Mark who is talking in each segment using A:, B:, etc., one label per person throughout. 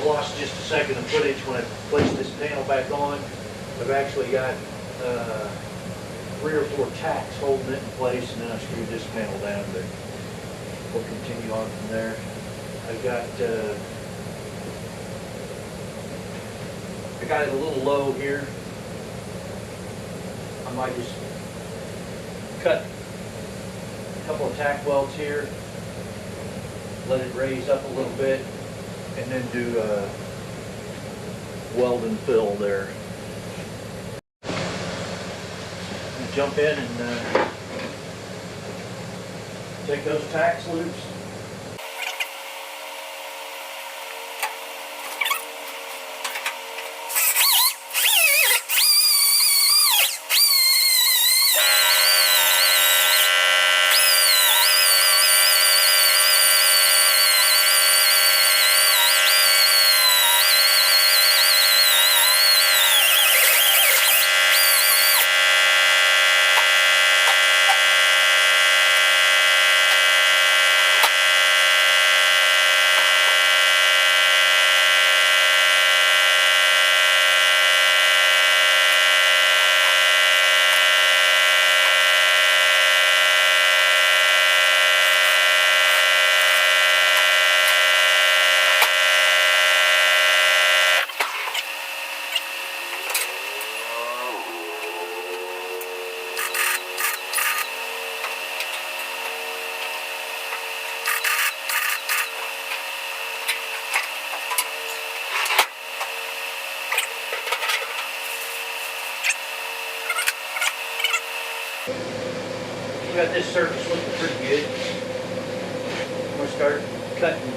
A: lost just a second of footage when I placed this panel back on. I've actually got 3 or 4 tacks holding it in place, and then I screwed this panel down, but we'll continue on from there. I got it a little low here. I might just cut a couple of tack welds here, let it raise up a little bit, and then do weld and fill there. Jump in and take those tacks loose. Got this surface looking pretty good. I'm going to start cutting,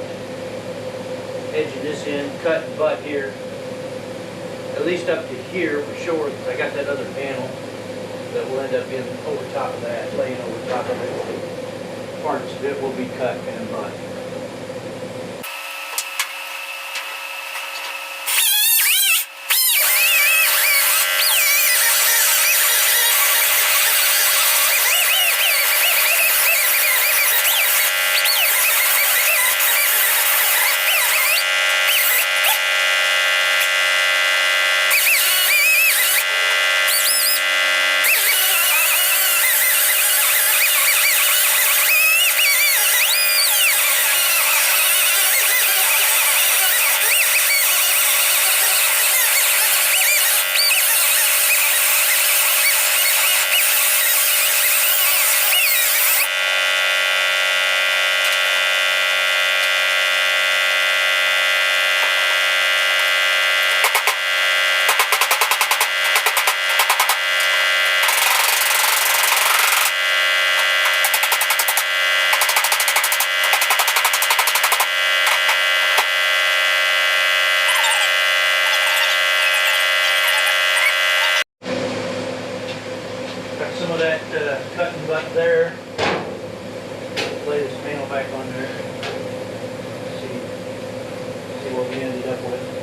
A: edging this in, cutting butt here, at least up to here for sure, because I got that other panel that will end up being over top of that, laying over top of it. Parts of it will be cut and butt. Some of that cutting butt there. Lay this panel back on there. See what we ended up with.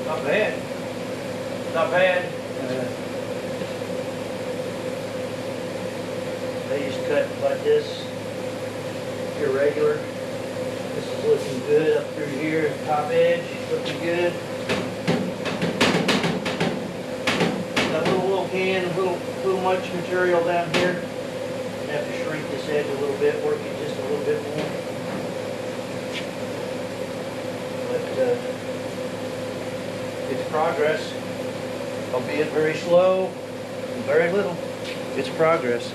A: Not bad. Not bad. They just cut like this, irregular. This is looking good up through here. Top edge looking good. Got a little can, a little much material down here. Have to shrink this edge a little bit, work it just a little bit more. But it's progress, albeit very slow, very little. It's progress.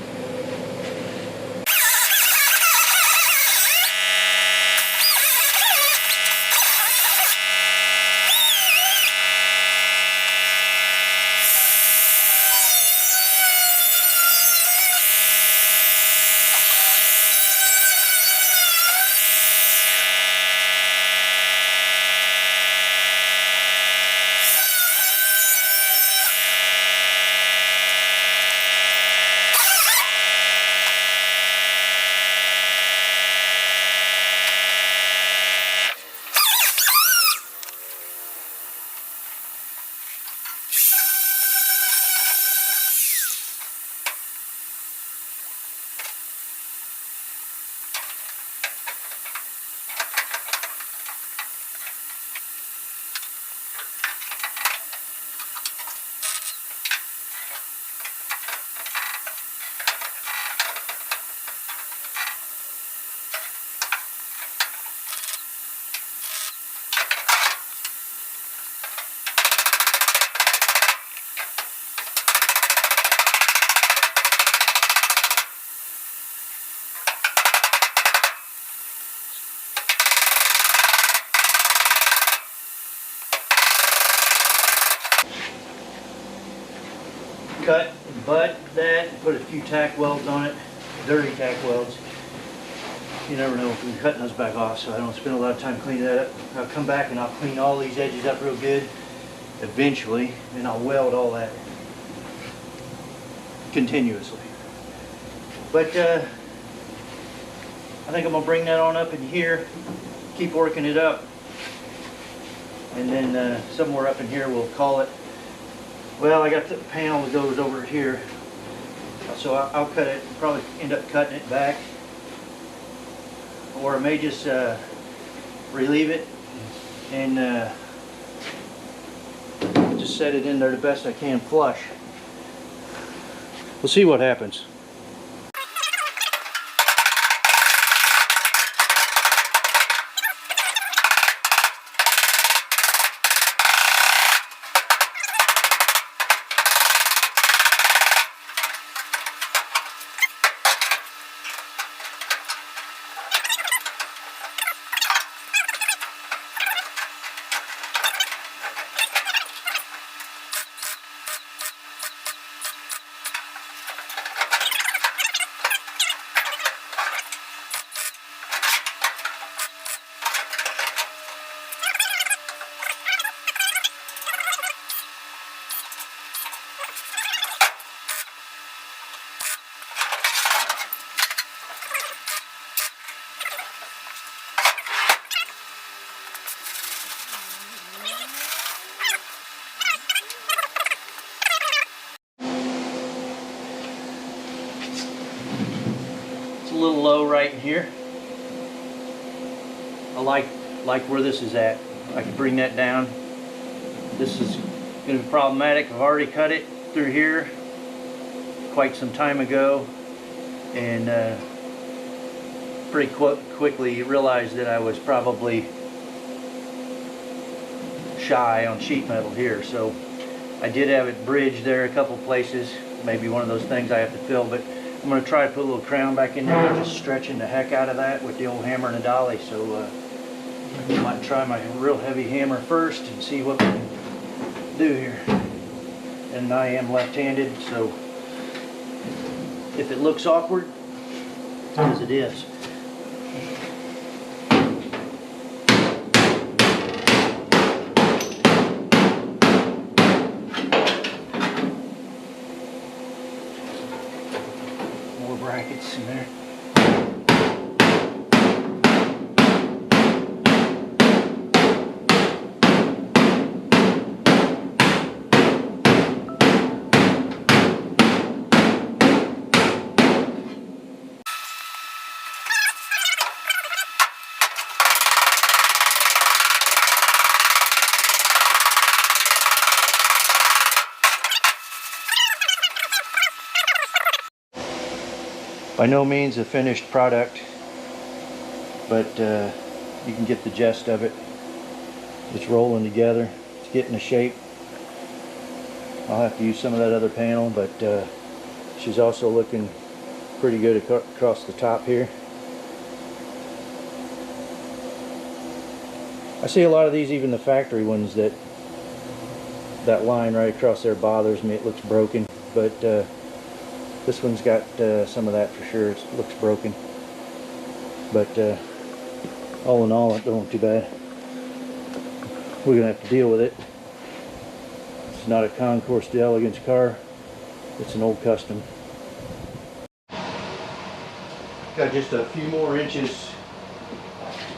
A: cut and butt that, put a few tack welds on it, dirty tack welds. You never know if we're cutting those back off, so I don't spend a lot of time cleaning that up. I'll come back and I'll clean all these edges up real good eventually, and I'll weld all that continuously. But I think I'm gonna bring that on up in here, keep working it up, and then somewhere up in here we'll call it. Well, I got the panel that goes over here, so I'll cut it, probably end up cutting it back, or I may just relieve it and just set it in there the best I can flush. We'll see what happens. A little low right in here. I like where this is at. I can bring that down. This is going to be problematic. I've already cut it through here quite some time ago, and pretty quickly realized that I was probably shy on sheet metal here. So I did have it bridged there a couple places. Maybe one of those things I have to fill, but I'm going to try to put a little crown back in there, just stretching the heck out of that with the old hammer and a dolly. So I might try my real heavy hammer first and see what we can do here. And I am left-handed, so if it looks awkward, as it is. Brackets in there. By no means a finished product, but you can get the gist of it. It's rolling together. It's getting a shape. I'll have to use some of that other panel, but she's also looking pretty good across the top here. I see a lot of these, even the factory ones, that line right across there bothers me. It looks broken, but this one's got some of that for sure. It looks broken, but all in all, it don't look too bad. We're gonna have to deal with it. It's not a Concours d'Elegance car. It's an old custom. Got just a few more inches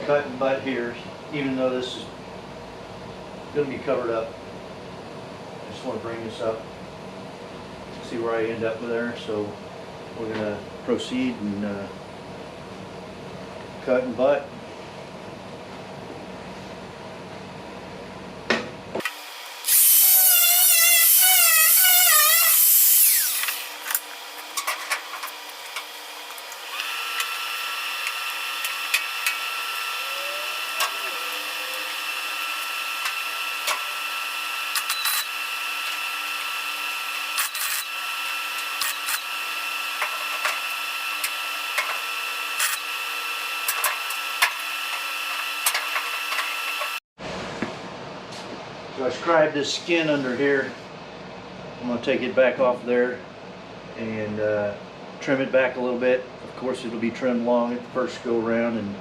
A: cut and butt here, even though this is gonna be covered up. I just want to bring this up, see where I end up with there. So we're going to proceed and cut and butt. So I scribed this skin under here I'm going to take it back off there and trim it back a little bit. Of course, it'll be trimmed long at the first go around, and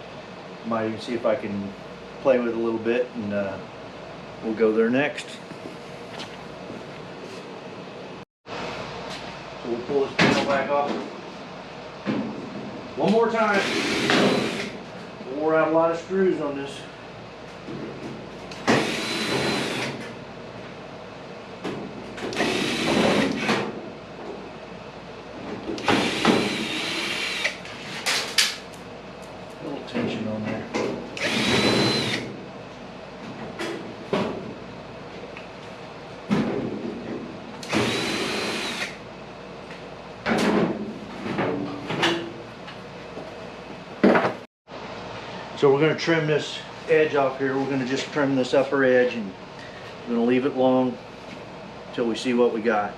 A: might even see if I can play with it a little bit, and we'll go there next. So we'll pull this panel back off one more time. Wore out a lot of screws on this. A little tension on there. So we're going to trim this edge off here. We're going to just trim this upper edge, and we're going to leave it long until we see what we got.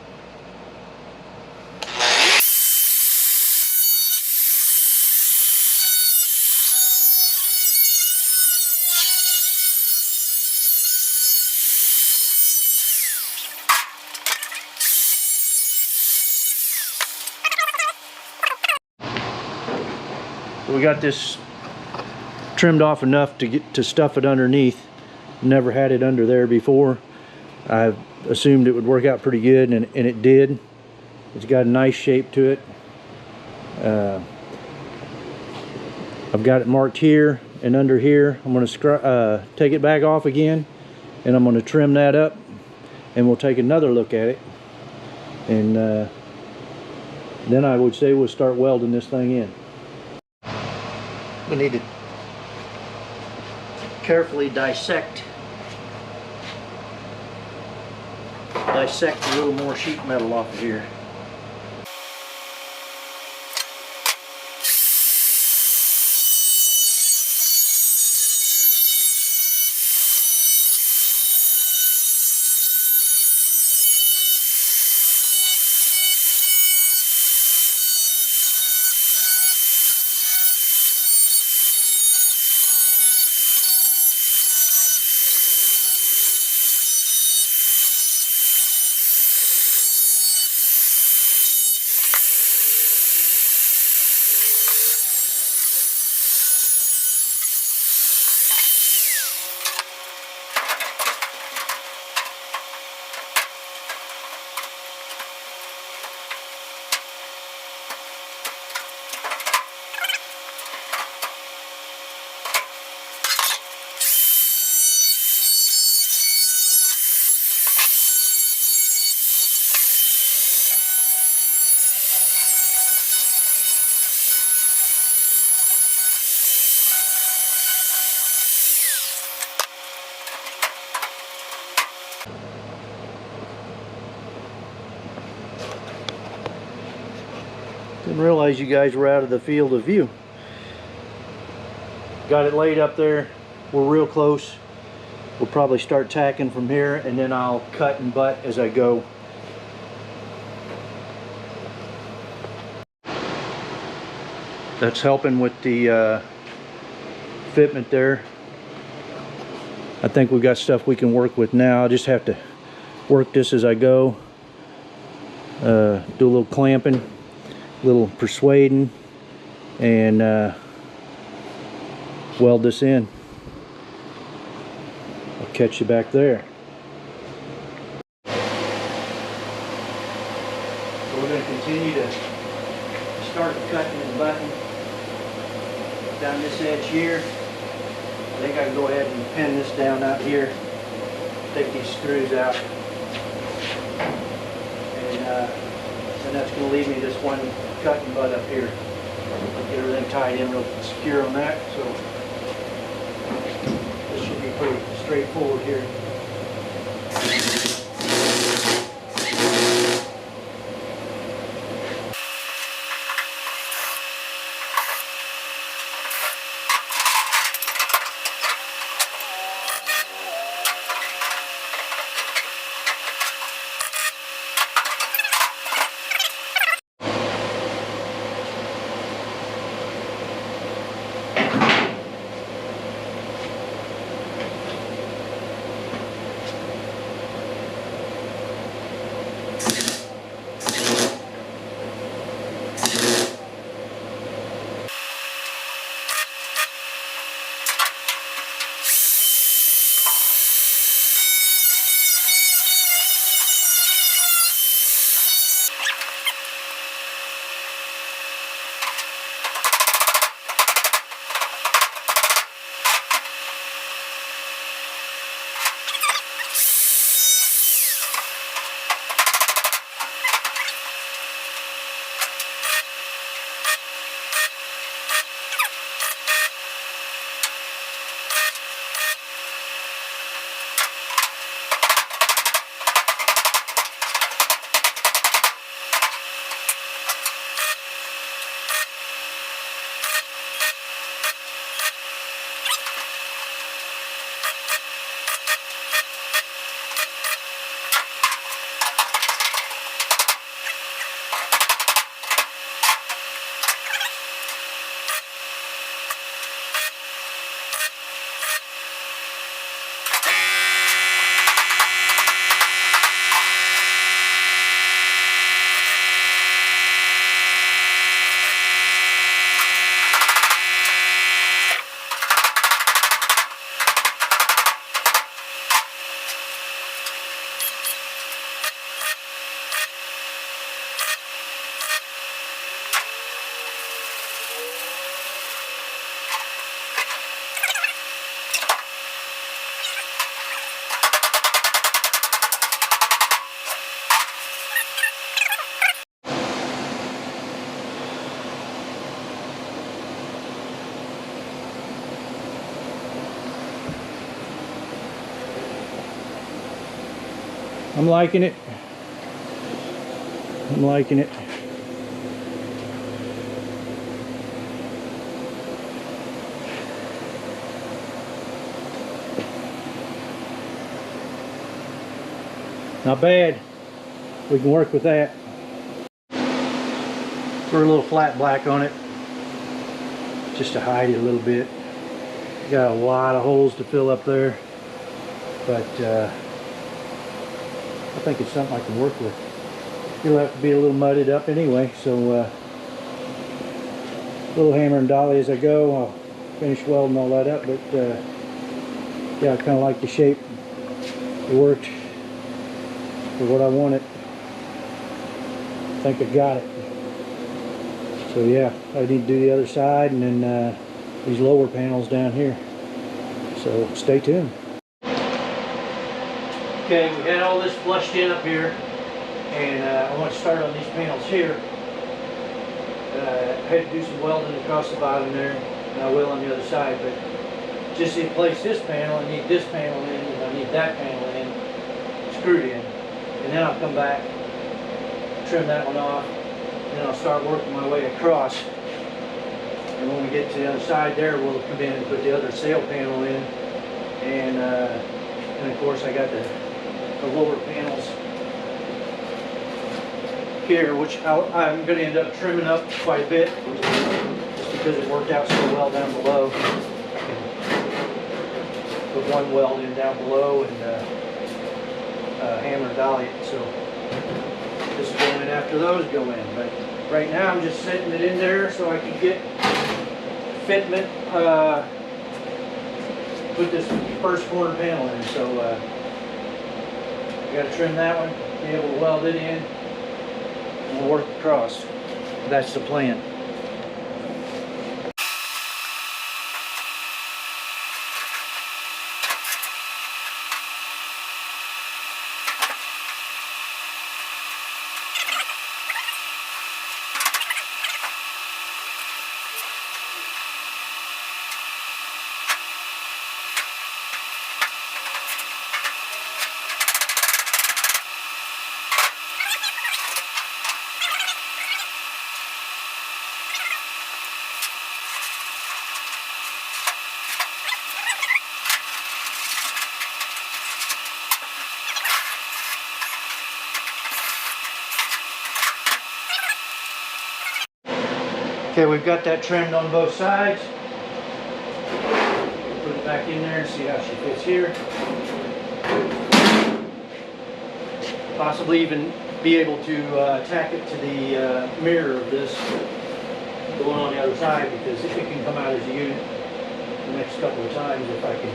A: So we got this trimmed off enough to get to stuff it underneath. Never had it under there before. I assumed it would work out pretty good, and it did. It's got a nice shape to it. I've got it marked here and under here. I'm going to take it back off again, and I'm going to trim that up, and we'll take another look at it, and then I would say we'll start welding this thing in. We need to carefully dissect a little more sheet metal off of here. Didn't realize you guys were out of the field of view. Got it laid up there. We're real close. We'll probably start tacking from here, and then I'll cut and butt as I go. That's helping with the fitment there. I think we've got stuff we can work with now. I just have to work this as I go. Do a little clamping, a little persuading, and weld this in. I'll catch you back there. So we're going to continue to start cutting and butting down this edge here. I think I can go ahead and pin this down out here, take these screws out, and that's going to leave me this one cut and butt up here. Get everything tied in real secure on that, so this should be pretty straightforward here. I'm liking it. I'm liking it. Not bad. We can work with that. Put a little flat black on it, just to hide it a little bit. Got a lot of holes to fill up there, but I think it's something I can work with. It'll have to be a little mudded up anyway, so little hammer and dolly as I go. I'll finish welding all that up, but yeah, I kind of like the shape. It worked for what I wanted. I think I got it. So yeah, I need to do the other side and then these lower panels down here. So stay tuned. Okay, we had all this flushed in up here, and I want to start on these panels here. I had to do some welding across the bottom there, and I will on the other side, but just to place this panel, I need this panel in, and I need that panel in, screwed in. And then I'll come back, trim that one off, and then I'll start working my way across. And when we get to the other side there, we'll come in and put the other sail panel in. And of course I got the lower panels here, which I'm going to end up trimming up quite a bit, just because it worked out so well down below. I can put one weld in down below and hammer and dolly it, so this is going in after those go in. But right now I'm just setting it in there so I can get fitment, put this first corner panel in. So I got to trim that one, be able to weld it in, and we'll work across. That's the plan. Okay, we've got that trimmed on both sides. Put it back in there and see how she fits here. Possibly even be able to tack it to the mirror of this, the one on the other side, because it can come out as a unit the next couple of times if I can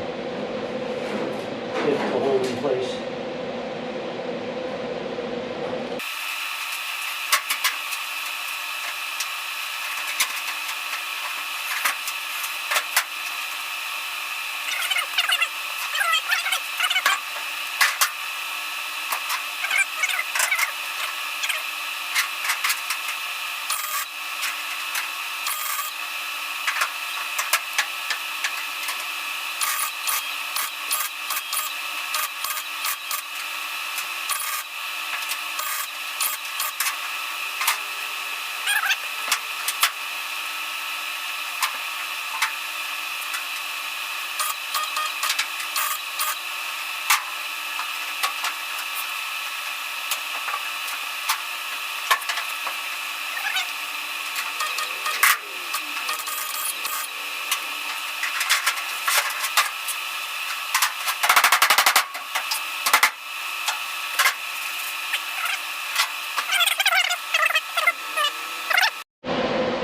A: get the hole in place.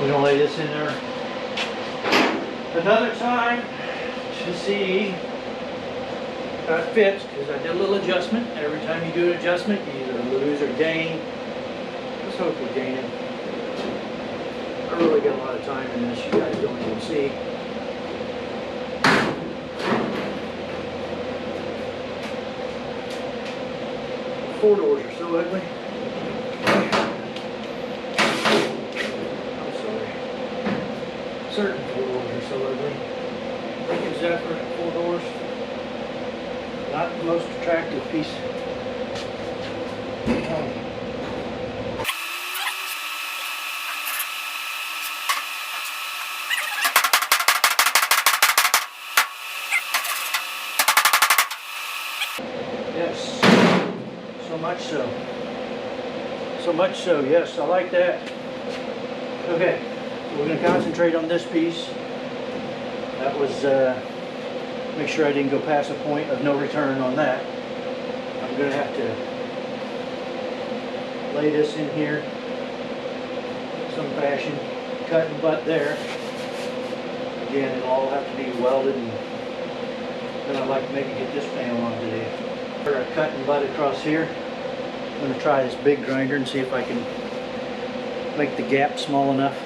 A: We're going to lay this in there another time to see how it fits, because I did a little adjustment. Every time you do an adjustment, you either lose or gain. Let's hope we're gaining. I really got a lot of time in this, you guys don't even see. Four doors are so ugly. Certain four doors are so ugly. Lincoln Zephyr, 4 doors. Not the most attractive piece Yes, so much so. So much so, yes, I like that. Okay, so we're going to concentrate on this piece. That was, make sure I didn't go past a point of no return on that. I'm going to have to lay this in here some fashion, cut and butt there. Again, it'll all have to be welded, and then I'd like to maybe get this panel on today. Put a cut and butt across here. I'm going to try this big grinder and see if I can make the gap small enough.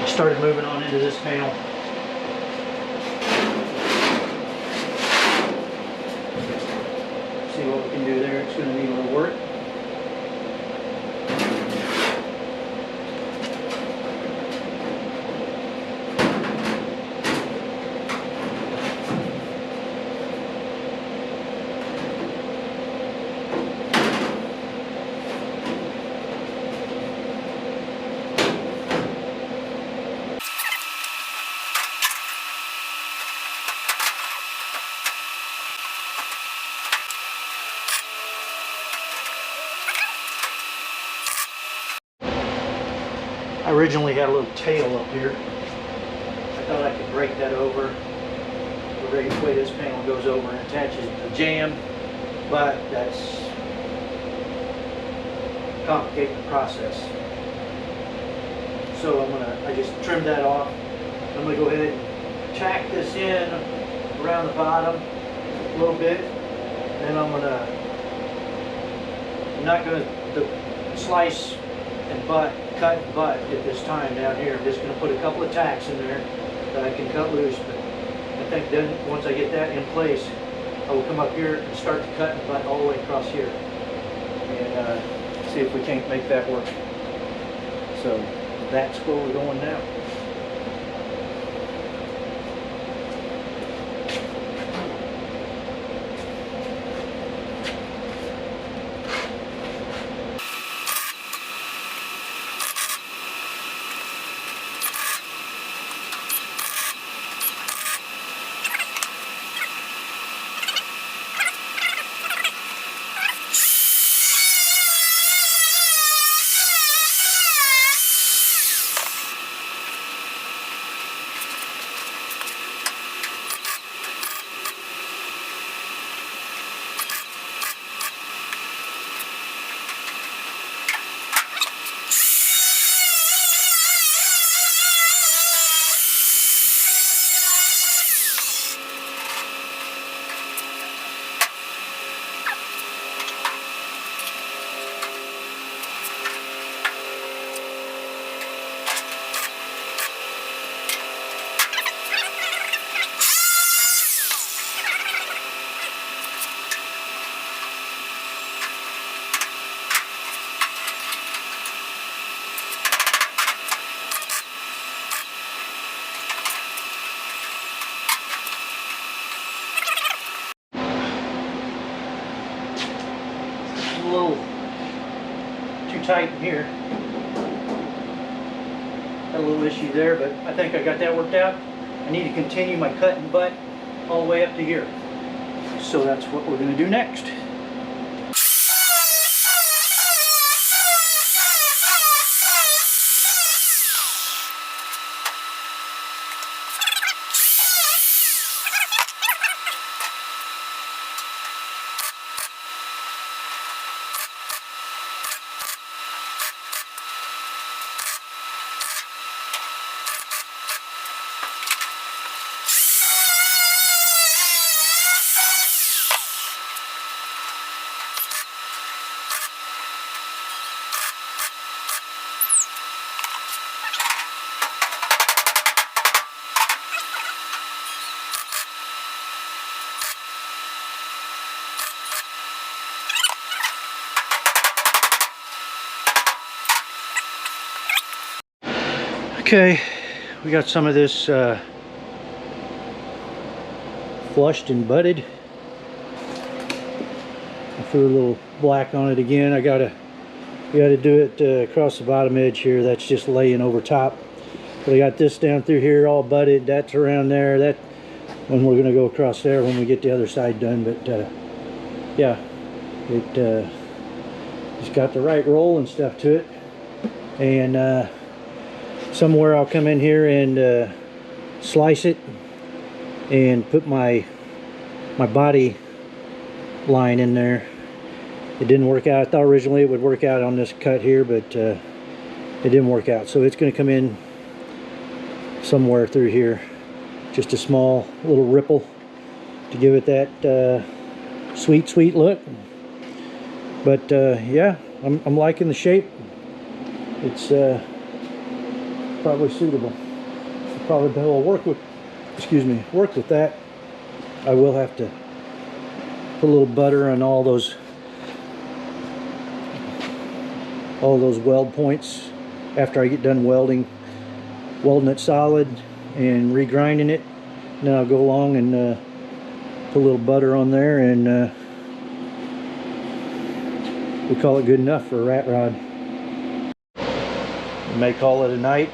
A: Started moving on into this panel. See what we can do there. It's going to need a little work. I originally had a little tail up here. I thought I could break that over the way this panel goes over and attaches the jamb, but that's complicating the process. So I just trimmed that off. I'm gonna go ahead and tack this in around the bottom a little bit, and then I'm not gonna slice and cut and butt at this time down here. I'm just going to put a couple of tacks in there that I can cut loose. But I think then once I get that in place, I will come up here and start to cut and butt all the way across here and see if we can't make that work. So that's where we're going now. tight in here. Got a little issue there, but I think I got that worked out. I need to continue my cut and butt all the way up to here. So that's what we're going to do next. Okay, we got some of this flushed and butted. I threw a little black on it again. I gotta do it across the bottom edge here. That's just laying over top. But I got this down through here all butted. That's around there. That when we're gonna go across there when we get the other side done. But yeah, it's got the right roll and stuff to it. And somewhere I'll come in here and slice it and put my body line in there. It didn't work out. I thought originally it would work out on this cut here, but it didn't work out. So it's going to come in somewhere through here. Just a small little ripple to give it that sweet look. But yeah, I'm liking the shape. It's probably suitable. Probably will work with, work with that. I will have to put a little butter on all those weld points after I get done welding it solid and regrinding it. Then I'll go along and put a little butter on there, and we call it good enough for a rat rod. We may call it a night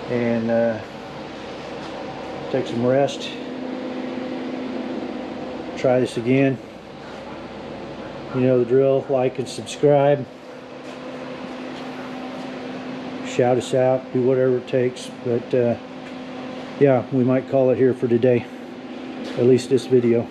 A: and take some rest. Try this again. You know the drill. Like and subscribe. Shout us out. Do whatever it takes. But yeah, we might call it here for today. At least this video.